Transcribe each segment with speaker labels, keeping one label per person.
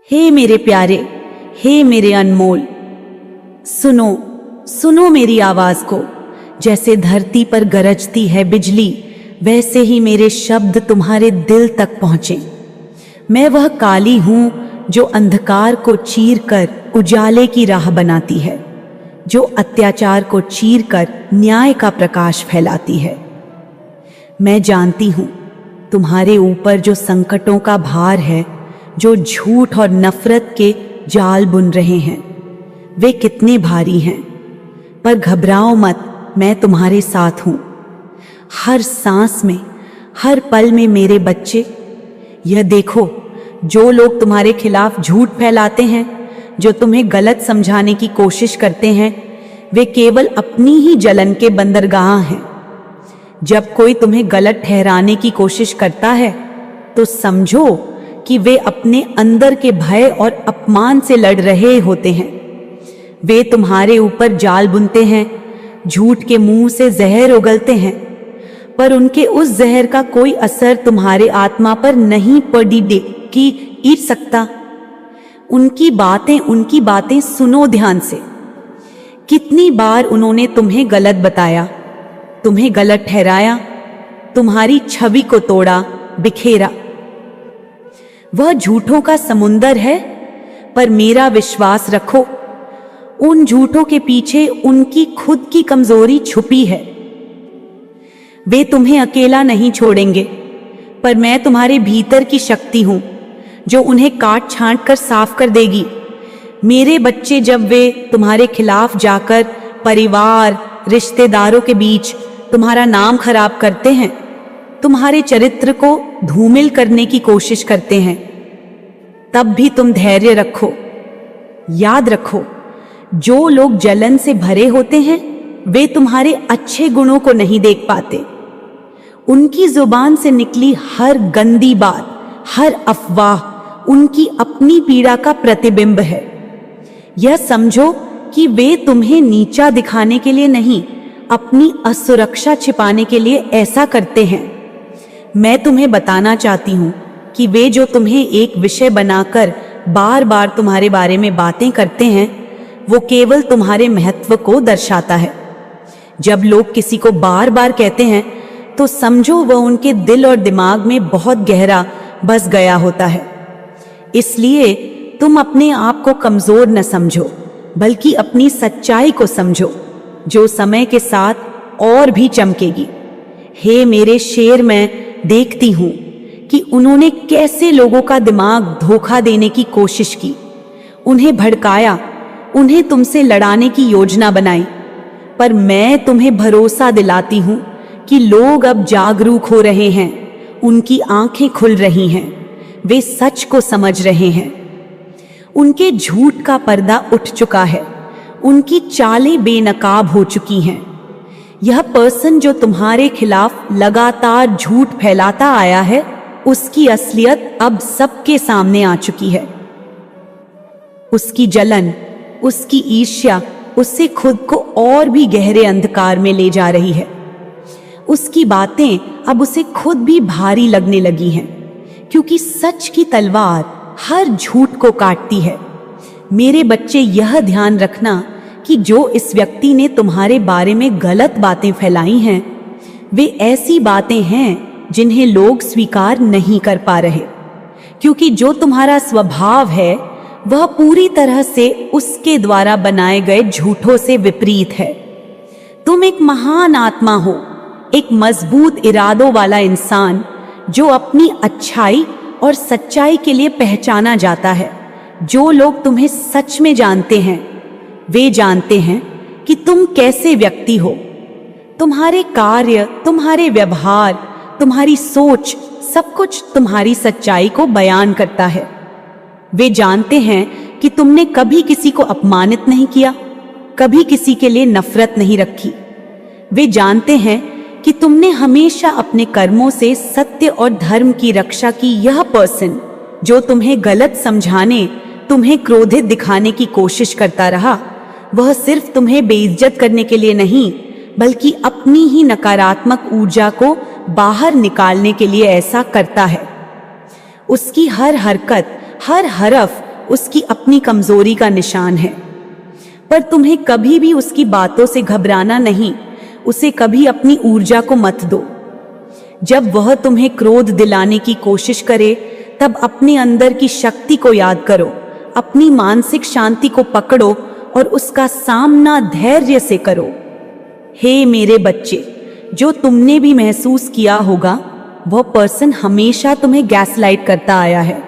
Speaker 1: हे मेरे प्यारे, हे मेरे अनमोल, सुनो सुनो मेरी आवाज को। जैसे धरती पर गरजती है बिजली, वैसे ही मेरे शब्द तुम्हारे दिल तक पहुंचे। मैं वह काली हूं जो अंधकार को चीर कर उजाले की राह बनाती है, जो अत्याचार को चीर कर न्याय का प्रकाश फैलाती है। मैं जानती हूं तुम्हारे ऊपर जो संकटों का भार है, जो झूठ और नफरत के जाल बुन रहे हैं, वे कितने भारी हैं। पर घबराओ मत, मैं तुम्हारे साथ हूं। हर सांस में, हर पल में मेरे बच्चे। यह देखो, जो लोग तुम्हारे खिलाफ झूठ फैलाते हैं, जो तुम्हें गलत समझाने की कोशिश करते हैं, वे केवल अपनी ही जलन के बंदरगाह हैं। जब कोई तुम्हें गलत ठहराने की कोशिश करता है, तो समझो कि वे अपने अंदर के भय और अपमान से लड़ रहे होते हैं। वे तुम्हारे ऊपर जाल बुनते हैं, झूठ के मुंह से जहर उगलते हैं, पर उनके उस जहर का कोई असर तुम्हारे आत्मा पर नहीं पड़ सकता। उनकी बातें सुनो ध्यान से। कितनी बार उन्होंने तुम्हें गलत बताया, तुम्हें गलत ठहराया, तुम्हारी छवि को तोड़ा, बिखेरा। वह झूठों का समुंदर है, पर मेरा विश्वास रखो, उन झूठों के पीछे उनकी खुद की कमजोरी छुपी है। वे तुम्हें अकेला नहीं छोड़ेंगे, पर मैं तुम्हारे भीतर की शक्ति हूं जो उन्हें काट छांट कर साफ कर देगी। मेरे बच्चे, जब वे तुम्हारे खिलाफ जाकर परिवार, रिश्तेदारों के बीच तुम्हारा नाम खराब करते हैं, तुम्हारे चरित्र को धूमिल करने की कोशिश करते हैं, तब भी तुम धैर्य रखो। याद रखो, जो लोग जलन से भरे होते हैं, वे तुम्हारे अच्छे गुणों को नहीं देख पाते। उनकी जुबान से निकली हर गंदी बात, हर अफवाह उनकी अपनी पीड़ा का प्रतिबिंब है। यह समझो कि वे तुम्हें नीचा दिखाने के लिए नहीं, अपनी असुरक्षा छिपाने के लिए ऐसा करते हैं। मैं तुम्हें बताना चाहती हूं कि वे जो तुम्हें एक विषय बनाकर बार बार तुम्हारे बारे में बातें करते हैं, वो केवल तुम्हारे महत्व को दर्शाता है। जब लोग किसी को बार बार कहते हैं, तो समझो वह उनके दिल और दिमाग में बहुत गहरा बस गया होता है। इसलिए तुम अपने आप को कमजोर न समझो, बल्कि अपनी सच्चाई को समझो, जो समय के साथ और भी चमकेगी। हे मेरे शेर, मैं देखती हूं कि उन्होंने कैसे लोगों का दिमाग धोखा देने की कोशिश की, उन्हें भड़काया, उन्हें तुमसे लड़ाने की योजना बनाई। पर मैं तुम्हें भरोसा दिलाती हूं कि लोग अब जागरूक हो रहे हैं, उनकी आंखें खुल रही हैं, वे सच को समझ रहे हैं। उनके झूठ का पर्दा उठ चुका है, उनकी चालें बेनकाब हो चुकी हैं। यह पर्सन जो तुम्हारे खिलाफ लगातार झूठ फैलाता आया है, उसकी असलियत अब सबके सामने आ चुकी है। उसकी जलन, उसकी ईर्ष्या उससे खुद को और भी गहरे अंधकार में ले जा रही है। उसकी बातें अब उसे खुद भी भारी लगने लगी हैं, क्योंकि सच की तलवार हर झूठ को काटती है। मेरे बच्चे, यह ध्यान रखना कि जो इस व्यक्ति ने तुम्हारे बारे में गलत बातें फैलाई हैं, वे ऐसी बातें हैं जिन्हें लोग स्वीकार नहीं कर पा रहे, क्योंकि जो तुम्हारा स्वभाव है वह पूरी तरह से उसके द्वारा बनाए गए झूठों से विपरीत है। तुम एक महान आत्मा हो, एक मजबूत इरादों वाला इंसान जो अपनी अच्छाई और सच्चाई के लिए पहचाना जाता है। जो लोग तुम्हें सच में जानते हैं, वे जानते हैं कि तुम कैसे व्यक्ति हो। तुम्हारे कार्य, तुम्हारे व्यवहार, तुम्हारी सोच, सब कुछ तुम्हारी सच्चाई को बयान करता है। वे जानते हैं कि तुमने कभी किसी को अपमानित नहीं किया, कभी किसी के लिए नफरत नहीं रखी। वे जानते हैं कि तुमने हमेशा अपने कर्मों से सत्य और धर्म की रक्षा की। यह पर्सन जो तुम्हें गलत समझाने, तुम्हें क्रोधित दिखाने की कोशिश करता रहा, वह सिर्फ तुम्हें बेइज्जत करने के लिए नहीं, बल्कि अपनी ही नकारात्मक ऊर्जा को बाहर निकालने के लिए ऐसा करता है। उसकी हर हरकत, हर हरफ उसकी अपनी कमजोरी का निशान है। पर तुम्हें कभी भी उसकी बातों से घबराना नहीं, उसे कभी अपनी ऊर्जा को मत दो। जब वह तुम्हें क्रोध दिलाने की कोशिश करे, तब अपने अंदर की शक्ति को याद करो, अपनी मानसिक शांति को पकड़ो और उसका सामना धैर्य से करो। हे मेरे बच्चे, जो तुमने भी महसूस किया होगा, वह पर्सन हमेशा तुम्हें गैसलाइट करता आया है।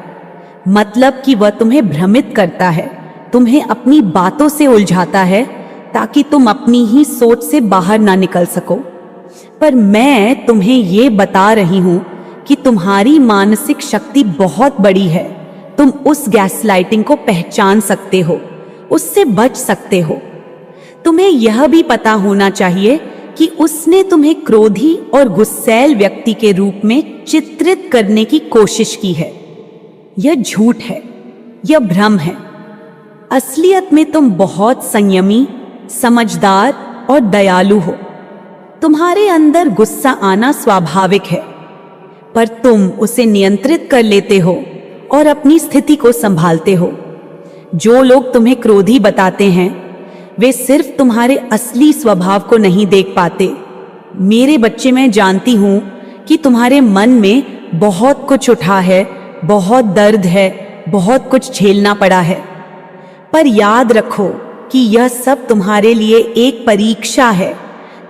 Speaker 1: मतलब कि वह तुम्हें भ्रमित करता है, तुम्हें अपनी बातों से उलझाता है ताकि तुम अपनी ही सोच से बाहर ना निकल सको। पर मैं तुम्हें ये बता रही हूं कि तुम्हारी मानसिक शक्ति बहुत बड़ी है। तुम उस गैसलाइटिंग को पहचान सकते हो, उससे बच सकते हो। तुम्हें यह भी पता होना चाहिए कि उसने तुम्हें क्रोधी और गुस्सैल व्यक्ति के रूप में चित्रित करने की कोशिश की है। यह झूठ है, यह भ्रम है। असलियत में तुम बहुत संयमी, समझदार और दयालु हो। तुम्हारे अंदर गुस्सा आना स्वाभाविक है, पर तुम उसे नियंत्रित कर लेते हो और अपनी स्थिति को संभालते हो। जो लोग तुम्हें क्रोधी बताते हैं, वे सिर्फ तुम्हारे असली स्वभाव को नहीं देख पाते। मेरे बच्चे, मैं जानती हूं कि तुम्हारे मन में बहुत कुछ उठा है, बहुत दर्द है, बहुत कुछ झेलना पड़ा है। पर याद रखो कि यह सब तुम्हारे लिए एक परीक्षा है,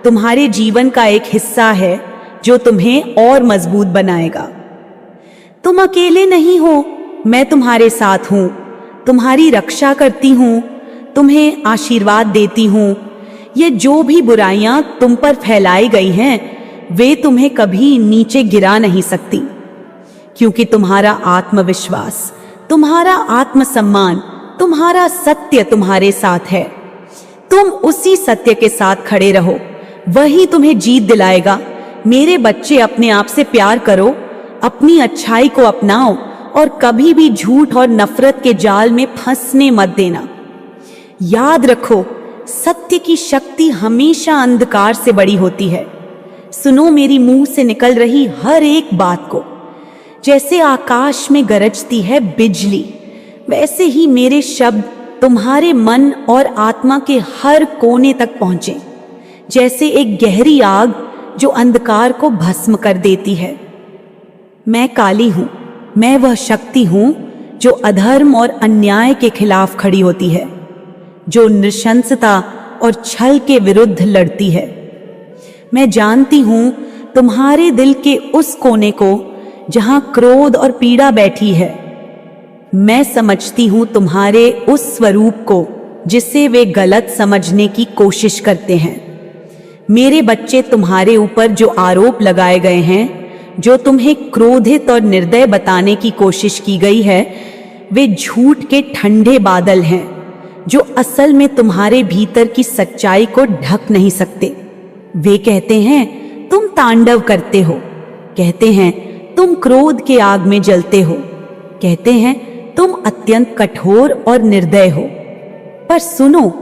Speaker 1: तुम्हारे जीवन का एक हिस्सा है जो तुम्हें और मजबूत बनाएगा। तुम अकेले नहीं हो, मैं तुम्हारे साथ हूं, तुम्हारी रक्षा करती हूं, तुम्हें आशीर्वाद देती हूं। ये जो भी बुराइयां तुम पर फैलाई गई हैं, वे तुम्हें कभी नीचे गिरा नहीं सकती, क्योंकि तुम्हारा आत्मविश्वास, तुम्हारा आत्मसम्मान, तुम्हारा सत्य तुम्हारे साथ है। तुम उसी सत्य के साथ खड़े रहो, वही तुम्हें जीत दिलाएगा। मेरे बच्चे, अपने आप से प्यार करो, अपनी अच्छाई को अपनाओ और कभी भी झूठ और नफरत के जाल में फंसने मत देना। याद रखो, सत्य की शक्ति हमेशा अंधकार से बड़ी होती है। सुनो मेरी मुंह से निकल रही हर एक बात को। जैसे आकाश में गरजती है बिजली, वैसे ही मेरे शब्द तुम्हारे मन और आत्मा के हर कोने तक पहुंचे, जैसे एक गहरी आग जो अंधकार को भस्म कर देती है। मैं काली हूं, मैं वह शक्ति हूं जो अधर्म और अन्याय के खिलाफ खड़ी होती है, जो नृशंसता और छल के विरुद्ध लड़ती है। मैं जानती हूं तुम्हारे दिल के उस कोने को जहां क्रोध और पीड़ा बैठी है। मैं समझती हूं तुम्हारे उस स्वरूप को जिसे वे गलत समझने की कोशिश करते हैं। मेरे बच्चे, तुम्हारे ऊपर जो आरोप लगाए गए हैं, जो तुम्हें क्रोधित और निर्दय बताने की कोशिश की गई है, वे झूठ के ठंडे बादल हैं जो असल में तुम्हारे भीतर की सच्चाई को ढक नहीं सकते। वे कहते हैं तुम तांडव करते हो, कहते हैं तुम क्रोध के आग में जलते हो, कहते हैं तुम अत्यंत कठोर और निर्दय हो। पर सुनो,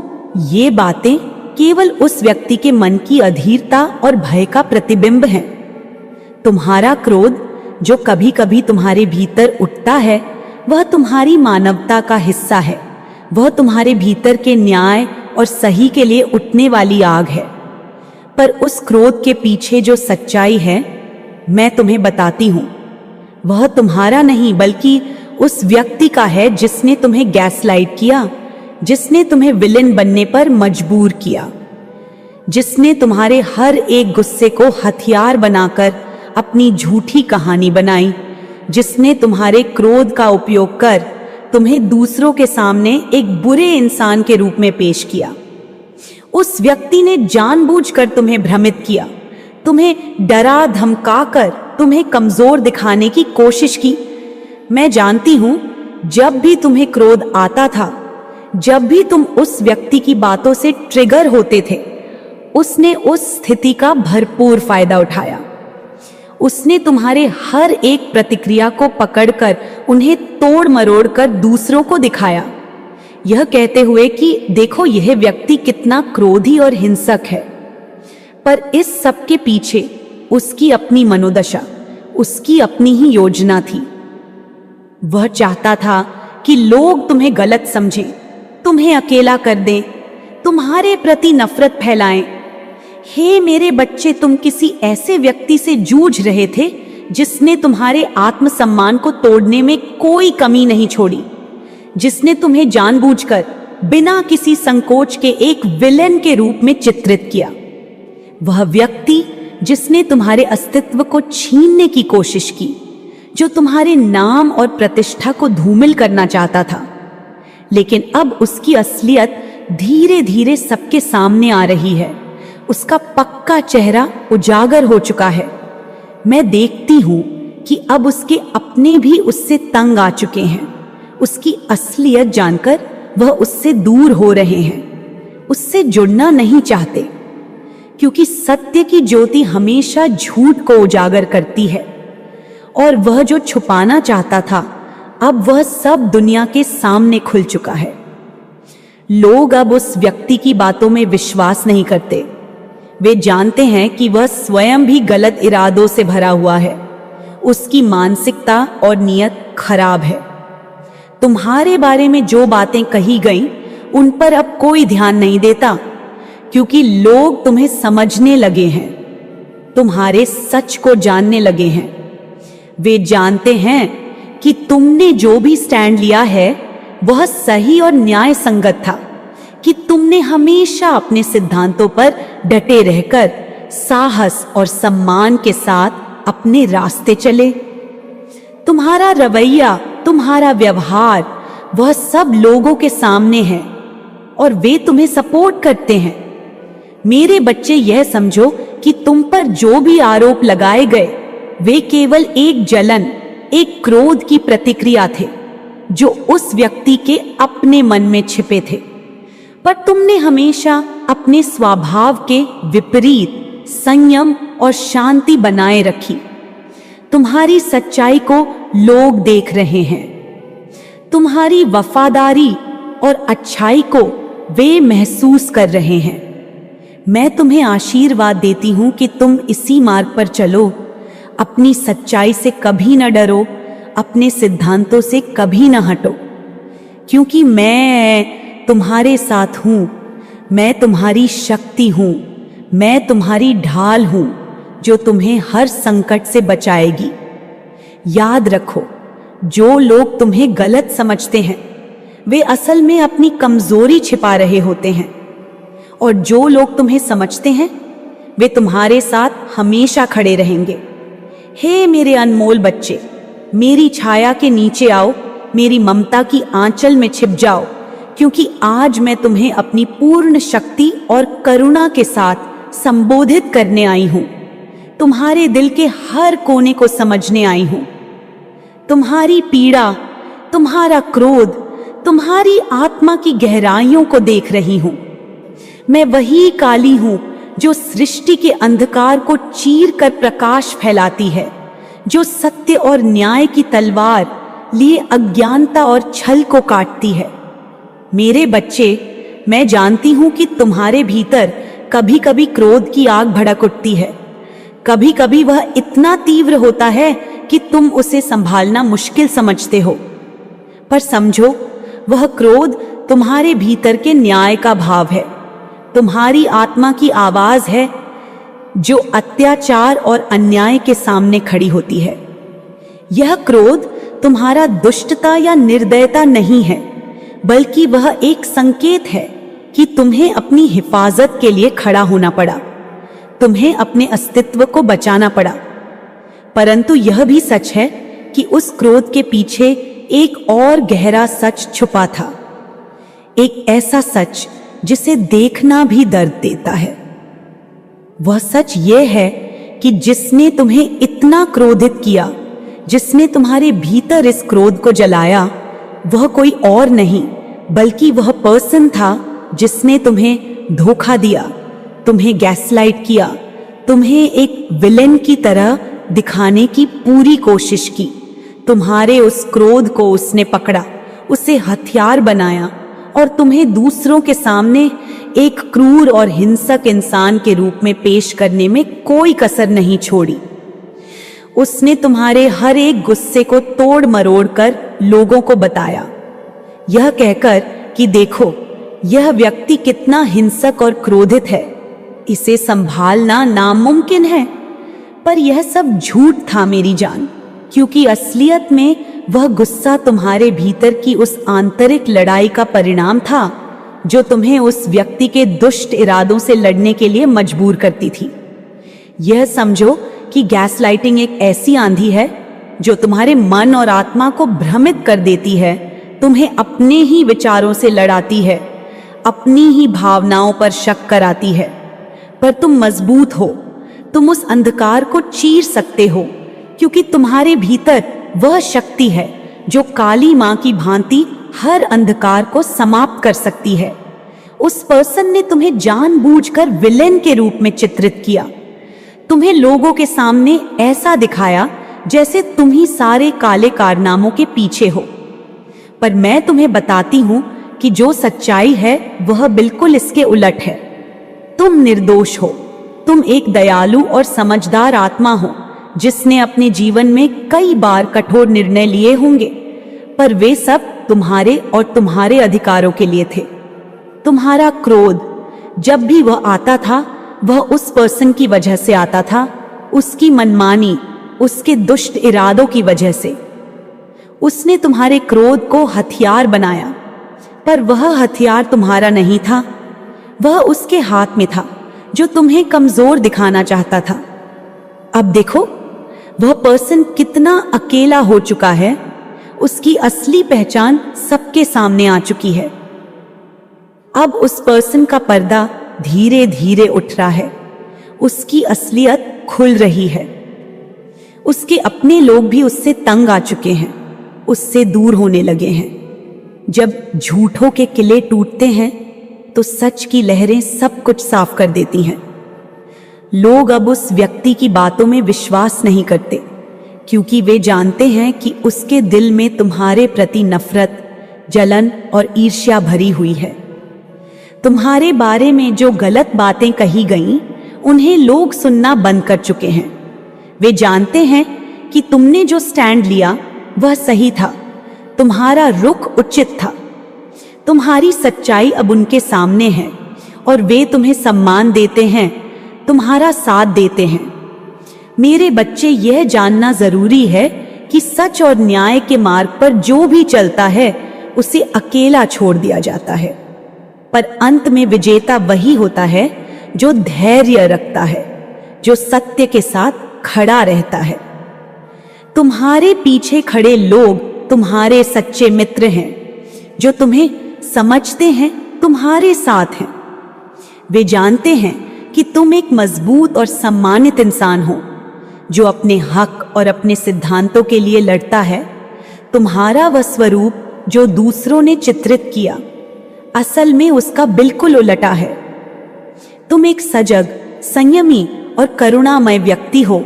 Speaker 1: ये बातें केवल उस व्यक्ति के मन की अधीरता और भय का प्रतिबिंब है। तुम्हारा क्रोध जो कभी कभी तुम्हारे भीतर उठता है, वह तुम्हारी मानवता का हिस्सा है। वह तुम्हारे भीतर के न्याय और सही के लिए उठने वाली आग है। पर उस क्रोध के पीछे जो सच्चाई है, मैं तुम्हें बताती हूं, वह तुम्हारा नहीं बल्कि उस व्यक्ति का है जिसने तुम्हें गैसलाइट किया, जिसने तुम्हें विलेन बनने पर मजबूर किया, जिसने तुम्हारे हर एक गुस्से को हथियार बनाकर अपनी झूठी कहानी बनाई, जिसने तुम्हारे क्रोध का उपयोग कर तुम्हें दूसरों के सामने एक बुरे इंसान के रूप में पेश किया। उस व्यक्ति ने जानबूझकर तुम्हें भ्रमित किया, तुम्हें डरा धमकाकर तुम्हें कमजोर दिखाने की कोशिश की। मैं जानती हूं, जब भी तुम्हें क्रोध आता था, जब भी तुम उस व्यक्ति की बातों से ट्रिगर होते थे, उसने उस स्थिति का भरपूर फायदा उठाया। उसने तुम्हारे हर एक प्रतिक्रिया को पकड़कर उन्हें तोड़ मरोड़ कर दूसरों को दिखाया, यह कहते हुए कि देखो यह व्यक्ति कितना क्रोधी और हिंसक है। पर इस सब के पीछे उसकी अपनी मनोदशा, उसकी अपनी ही योजना थी। वह चाहता था कि लोग तुम्हें गलत समझें, तुम्हें अकेला कर दें, तुम्हारे प्रति नफरत फैलाएं। हे मेरे बच्चे, तुम किसी ऐसे व्यक्ति से जूझ रहे थे जिसने तुम्हारे आत्मसम्मान को तोड़ने में कोई कमी नहीं छोड़ी, जिसने तुम्हें जानबूझकर बिना किसी संकोच के एक विलेन के रूप में चित्रित किया। वह व्यक्ति जिसने तुम्हारे अस्तित्व को छीनने की कोशिश की, जो तुम्हारे नाम और प्रतिष्ठा को धूमिल करना चाहता था। लेकिन अब उसकी असलियत धीरे धीरे सबके सामने आ रही है। उसका पक्का चेहरा उजागर हो चुका है। मैं देखती हूं कि अब उसके अपने भी उससे तंग आ चुके हैं। उसकी असलियत जानकर वह उससे दूर हो रहे हैं, उससे जुड़ना नहीं चाहते, क्योंकि सत्य की ज्योति हमेशा झूठ को उजागर करती है। और वह जो छुपाना चाहता था, अब वह सब दुनिया के सामने खुल चुका है। लोग अब उस व्यक्ति की बातों में विश्वास नहीं करते। वे जानते हैं कि वह स्वयं भी गलत इरादों से भरा हुआ है। उसकी मानसिकता और नियत खराब है। तुम्हारे बारे में जो बातें कही गईं, उन पर अब कोई ध्यान नहीं देता, क्योंकि लोग तुम्हें समझने लगे हैं, तुम्हारे सच को जानने लगे हैं। वे जानते हैं कि तुमने जो भी स्टैंड लिया है वह सही और न्याय संगत था, कि तुमने हमेशा अपने सिद्धांतों पर डटे रहकर साहस और सम्मान के साथ अपने रास्ते चले। तुम्हारा रवैया, तुम्हारा व्यवहार, वह सब लोगों के सामने है और वे तुम्हें सपोर्ट करते हैं। मेरे बच्चे, यह समझो कि तुम पर जो भी आरोप लगाए गए वे केवल एक जलन, एक क्रोध की प्रतिक्रिया थे जो उस व्यक्ति के अपने मन में छिपे थे। पर तुमने हमेशा अपने स्वभाव के विपरीत संयम और शांति बनाए रखी। तुम्हारी सच्चाई को लोग देख रहे हैं, तुम्हारी वफादारी और अच्छाई को वे महसूस कर रहे हैं। मैं तुम्हें आशीर्वाद देती हूं कि तुम इसी मार्ग पर चलो। अपनी सच्चाई से कभी न डरो, अपने सिद्धांतों से कभी न हटो, क्योंकि मैं तुम्हारे साथ हूं। मैं तुम्हारी शक्ति हूं, मैं तुम्हारी ढाल हूं जो तुम्हें हर संकट से बचाएगी। याद रखो, जो लोग तुम्हें गलत समझते हैं वे असल में अपनी कमजोरी छिपा रहे होते हैं, और जो लोग तुम्हें समझते हैं वे तुम्हारे साथ हमेशा खड़े रहेंगे। हे मेरे अनमोल बच्चे, मेरी छाया के नीचे आओ, मेरी ममता की आंचल में छिप जाओ, क्योंकि आज मैं तुम्हें अपनी पूर्ण शक्ति और करुणा के साथ संबोधित करने आई हूं। तुम्हारे दिल के हर कोने को समझने आई हूं। तुम्हारी पीड़ा, तुम्हारा क्रोध, तुम्हारी आत्मा की गहराइयों को देख रही हूं। मैं वही काली हूं जो सृष्टि के अंधकार को चीर कर प्रकाश फैलाती है, जो सत्य और न्याय की तलवार लिए अज्ञानता और छल को काटती है। मेरे बच्चे, मैं जानती हूं कि तुम्हारे भीतर कभी कभी क्रोध की आग भड़क उठती है। कभी कभी वह इतना तीव्र होता है कि तुम उसे संभालना मुश्किल समझते हो। पर समझो, वह क्रोध तुम्हारे भीतर के न्याय का भाव है, तुम्हारी आत्मा की आवाज है जो अत्याचार और अन्याय के सामने खड़ी होती है। यह क्रोध तुम्हारा दुष्टता या निर्दयता नहीं है, बल्कि वह एक संकेत है कि तुम्हें अपनी हिफाजत के लिए खड़ा होना पड़ा, तुम्हें अपने अस्तित्व को बचाना पड़ा। परंतु यह भी सच है कि उस क्रोध के पीछे एक और गहरा सच छुपा था, एक ऐसा सच जिसे देखना भी दर्द देता है। वह सच यह है कि जिसने तुम्हें इतना क्रोधित किया, जिसने तुम्हारे भीतर इस क्रोध को जलाया, वह कोई और नहीं बल्कि वह पर्सन था जिसने तुम्हें धोखा दिया, तुम्हें गैसलाइट किया, तुम्हें एक विलेन की तरह दिखाने की पूरी कोशिश की। तुम्हारे उस क्रोध को उसने पकड़ा, उसे हथियार बनाया और तुम्हें दूसरों के सामने एक क्रूर और हिंसक इंसान के रूप में पेश करने में कोई कसर नहीं छोड़ी। उसने तुम्हारे हर एक गुस्से को तोड़ मरोड़ कर लोगों को बताया यह कहकर कि देखो यह व्यक्ति कितना हिंसक और क्रोधित है, इसे संभालना नामुमकिन है। पर यह सब झूठ था मेरी जान, क्योंकि असलियत में वह गुस्सा तुम्हारे भीतर की उस आंतरिक लड़ाई का परिणाम था जो तुम्हें उस व्यक्ति के दुष्ट इरादों से लड़ने के लिए मजबूर करती थी। यह समझो कि गैसलाइटिंग एक ऐसी आंधी है जो तुम्हारे मन और आत्मा को भ्रमित कर देती है, तुम्हें अपने ही विचारों से लड़ाती है, अपनी ही भावनाओं पर शक कराती है। पर तुम मजबूत हो, तुम उस अंधकार को चीर सकते हो, क्योंकि तुम्हारे भीतर वह शक्ति है जो काली मां की भांति हर अंधकार को समाप्त कर सकती है। उस पर्सन ने तुम्हें जानबूझकर विलेन के रूप में चित्रित किया, तुम्हें लोगों के सामने ऐसा दिखाया जैसे तुम ही सारे काले कारनामों के पीछे हो। पर मैं तुम्हें बताती हूं कि जो सच्चाई है वह बिल्कुल इसके उलट है। तुम निर्दोष हो, तुम एक दयालु और समझदार आत्मा हो जिसने अपने जीवन में कई बार कठोर निर्णय लिए होंगे, पर वे सब तुम्हारे और तुम्हारे अधिकारों के लिए थे। तुम्हारा क्रोध जब भी वह आता था वह उस पर्सन की वजह से आता था, उसकी मनमानी, उसके दुष्ट इरादों की वजह से। उसने तुम्हारे क्रोध को हथियार बनाया, पर वह हथियार तुम्हारा नहीं था, वह उसके हाथ में था जो तुम्हें कमजोर दिखाना चाहता था। अब देखो वह पर्सन कितना अकेला हो चुका है, उसकी असली पहचान सबके सामने आ चुकी है। अब उस पर्सन का पर्दा धीरे धीरे उठ रहा है, उसकी असलियत खुल रही है। उसके अपने लोग भी उससे तंग आ चुके हैं, उससे दूर होने लगे हैं। जब झूठों के किले टूटते हैं तो सच की लहरें सब कुछ साफ कर देती हैं। लोग अब उस व्यक्ति की बातों में विश्वास नहीं करते, क्योंकि वे जानते हैं कि उसके दिल में तुम्हारे प्रति नफरत, जलन और ईर्ष्या भरी हुई है। तुम्हारे बारे में जो गलत बातें कही गईं, उन्हें लोग सुनना बंद कर चुके हैं। वे जानते हैं कि तुमने जो स्टैंड लिया वह सही था, तुम्हारा रुख उचित था। तुम्हारी सच्चाई अब उनके सामने है और वे तुम्हें सम्मान देते हैं, तुम्हारा साथ देते हैं। मेरे बच्चे, यह जानना जरूरी है कि सच और न्याय के मार्ग पर जो भी चलता है उसे अकेला छोड़ दिया जाता है, पर अंत में विजेता वही होता है जो धैर्य रखता है, जो सत्य के साथ खड़ा रहता है। तुम्हारे पीछे खड़े लोग तुम्हारे सच्चे मित्र हैं, जो तुम्हें समझते हैं, तुम्हारे साथ हैं। वे जानते हैं कि तुम एक मजबूत और सम्मानित इंसान हो जो अपने हक और अपने सिद्धांतों के लिए लड़ता है। तुम्हारा वह स्वरूप जो दूसरों ने चित्रित किया, असल में उसका बिल्कुल उलटा है। तुम एक सजग, संयमी और करुणामय व्यक्ति हो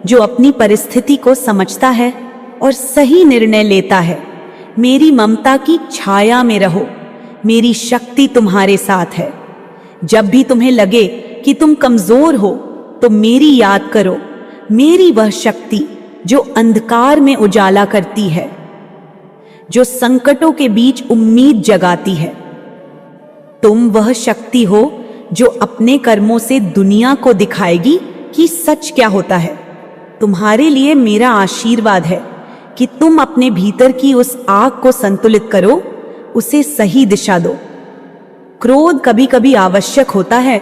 Speaker 1: जो अपनी परिस्थिति को समझता है और सही निर्णय लेता है। मेरी ममता की छाया में रहो, मेरी शक्ति तुम्हारे साथ है। जब भी तुम्हें लगे कि तुम कमजोर हो तो मेरी याद करो, मेरी वह शक्ति जो अंधकार में उजाला करती है, जो संकटों के बीच उम्मीद जगाती है। तुम वह शक्ति हो जो अपने कर्मों से दुनिया को दिखाएगी कि सच क्या होता है। तुम्हारे लिए मेरा आशीर्वाद है कि तुम अपने भीतर की उस आग को संतुलित करो, उसे सही दिशा दो। क्रोध कभी कभी आवश्यक होता है,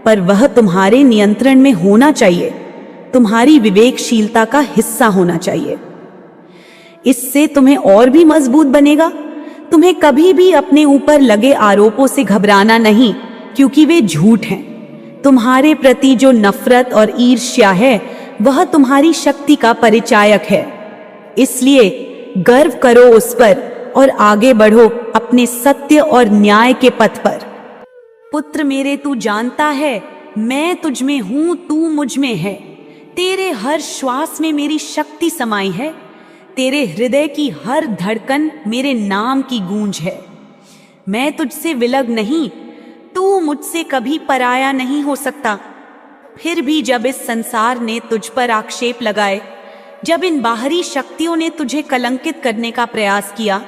Speaker 1: पर वह तुम्हारे नियंत्रण में होना चाहिए, तुम्हारी विवेकशीलता का हिस्सा होना चाहिए। इससे तुम्हें और भी मजबूत बनेगा। तुम्हें कभी भी अपने ऊपर लगे आरोपों से घबराना नहीं, क्योंकि वे झूठ हैं। तुम्हारे प्रति जो नफरत और ईर्ष्या है वह तुम्हारी शक्ति का परिचायक है। इसलिए गर्व करो उस पर और आगे बढ़ो अपने सत्य और न्याय के पथ पर। पुत्र मेरे, तू जानता है मैं तुझ में हूं, तू मुझ में है। तेरे हर श्वास में मेरी शक्ति समाई है, तेरे हृदय की हर धड़कन मेरे नाम की गूंज है। मैं तुझसे विलग नहीं, तू मुझसे कभी पराया नहीं हो सकता। फिर भी जब इस संसार ने तुझ पर आक्षेप लगाए, जब इन बाहरी शक्तियों ने तुझे कलंकित करने का प्रयास किया,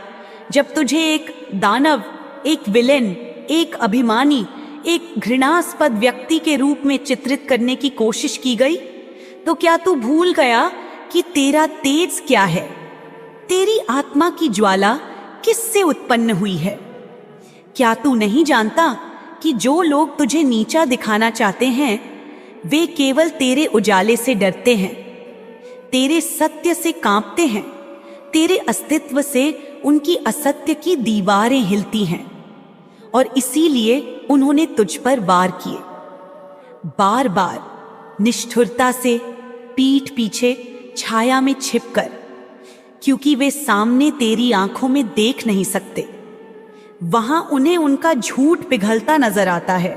Speaker 1: जब तुझे एक दानव, एक विलेन, एक अभिमानी, एक घृणास्पद व्यक्ति के रूप में चित्रित करने की कोशिश की गई, तो क्या तू भूल गया कि तेरा तेज क्या है? तेरी आत्मा की ज्वाला किससे उत्पन्न हुई है? क्या तू नहीं जानता कि जो लोग तुझे नीचा दिखाना चाहते हैं वे केवल तेरे उजाले से डरते हैं, तेरे सत्य से कांपते हैं, तेरे अस्तित्व से उनकी असत्य की दीवारें हिलती हैं और इसीलिए उन्होंने तुझ पर वार किए, बार बार निष्ठुरता से, पीठ पीछे छाया में छिपकर, क्योंकि वे सामने तेरी आंखों में देख नहीं सकते। वहां उन्हें उनका झूठ पिघलता नजर आता है।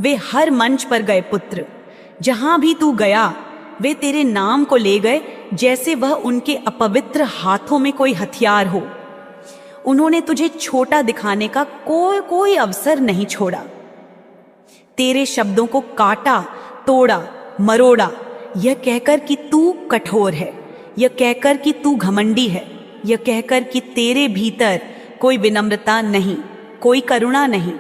Speaker 1: वे हर मंच पर गए पुत्र, जहां भी तू गया वे तेरे नाम को ले गए जैसे वह उनके अपवित्र हाथों में कोई हथियार हो। उन्होंने तुझे छोटा दिखाने का कोई अवसर नहीं छोड़ा। तेरे शब्दों को काटा, तोड़ा, मरोड़ा, यह कहकर कि तू कठोर है, यह कहकर कि तू घमंडी है, यह कहकर कि तेरे भीतर कोई विनम्रता नहीं, कोई करुणा नहीं।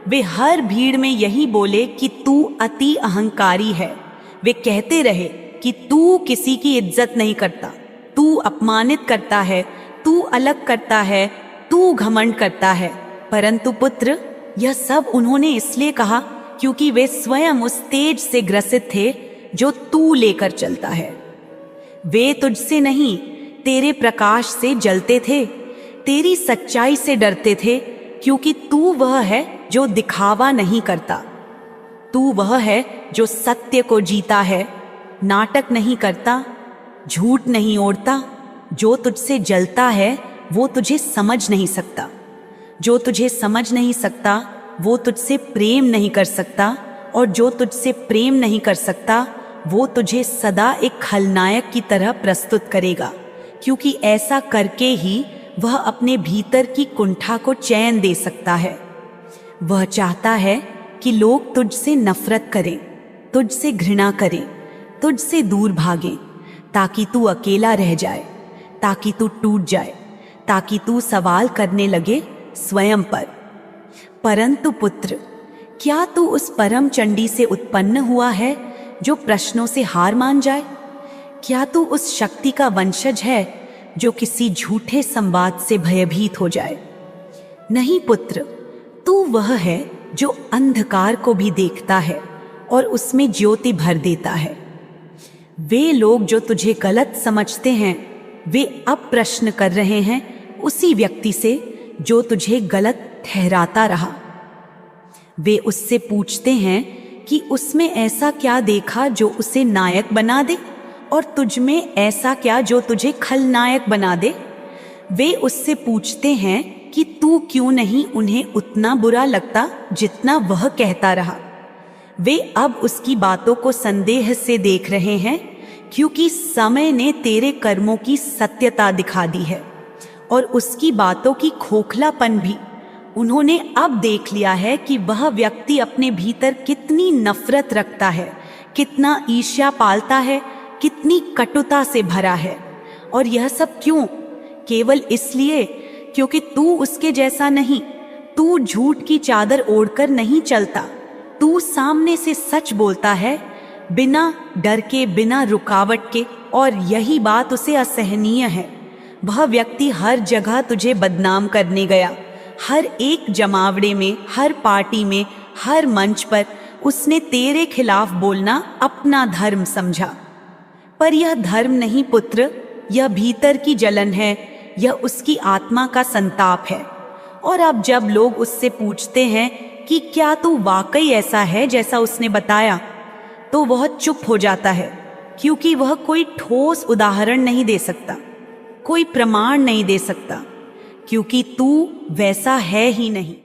Speaker 1: वे हर भीड़ में यही बोले कि तू अति अहंकारी है। वे कहते रहे कि तू किसी की इज्जत नहीं करता, तू अपमानित करता है, तू अलग करता है, तू घमंड करता है। परंतु पुत्र, यह सब उन्होंने इसलिए कहा क्योंकि वे स्वयं उस तेज से ग्रसित थे जो तू लेकर चलता है। वे तुझसे नहीं, तेरे प्रकाश से जलते थे, तेरी सच्चाई से डरते थे, क्योंकि तू वह है जो दिखावा नहीं करता, तू वह है जो सत्य को जीता है, नाटक नहीं करता, झूठ नहीं ओढ़ता। जो तुझसे जलता है वो तुझे समझ नहीं सकता, जो तुझे समझ नहीं सकता वो तुझसे प्रेम नहीं कर सकता, और जो तुझसे प्रेम नहीं कर सकता वो तुझे सदा एक खलनायक की तरह प्रस्तुत करेगा, क्योंकि ऐसा करके ही वह अपने भीतर की कुंठा को चैन दे सकता है। वह चाहता है कि लोग तुझसे नफरत करें, तुझसे घृणा करें, तुझसे दूर भागें, ताकि तू अकेला रह जाए, ताकि तू टूट जाए, ताकि तू सवाल करने लगे स्वयं पर। परंतु पुत्र, क्या तू उस परम चंडी से उत्पन्न हुआ है जो प्रश्नों से हार मान जाए? क्या तू उस शक्ति का वंशज है जो किसी झूठे संवाद से भयभीत हो जाए? नहीं पुत्र, तू वह है जो अंधकार को भी देखता है और उसमें ज्योति भर देता है। वे लोग जो तुझे गलत समझते हैं वे अब प्रश्न कर रहे हैं उसी व्यक्ति से जो तुझे गलत ठहराता रहा। वे उससे पूछते हैं कि उसमें ऐसा क्या देखा जो उसे नायक बना दे, और तुझ में ऐसा क्या जो तुझे खलनायक बना दे। वे उससे पूछते हैं कि तू क्यों नहीं उन्हें उतना बुरा लगता जितना वह कहता रहा। वे अब उसकी बातों को संदेह से देख रहे हैं, क्योंकि समय ने तेरे कर्मों की सत्यता दिखा दी है और उसकी बातों की खोखलापन भी। उन्होंने अब देख लिया है कि वह व्यक्ति अपने भीतर कितनी नफरत रखता है, कितना ईर्ष्या पालता है, कितनी कटुता से भरा है। और यह सब क्यों? केवल इसलिए क्योंकि तू उसके जैसा नहीं, तू झूठ की चादर ओढ़कर नहीं चलता, तू सामने से सच बोलता है, बिना डर के, बिना रुकावट के, और यही बात उसे असहनीय है। वह व्यक्ति हर जगह तुझे बदनाम करने गया, हर एक जमावड़े में, हर पार्टी में, हर मंच पर उसने तेरे खिलाफ बोलना अपना धर्म समझा। पर यह धर्म नहीं पुत्र, यह भीतर की जलन है, यह उसकी आत्मा का संताप है। और अब जब लोग उससे पूछते हैं कि क्या तू वाकई ऐसा है जैसा उसने बताया, तो वह चुप हो जाता है, क्योंकि वह कोई ठोस उदाहरण नहीं दे सकता, कोई प्रमाण नहीं दे सकता, क्योंकि तू वैसा है ही नहीं।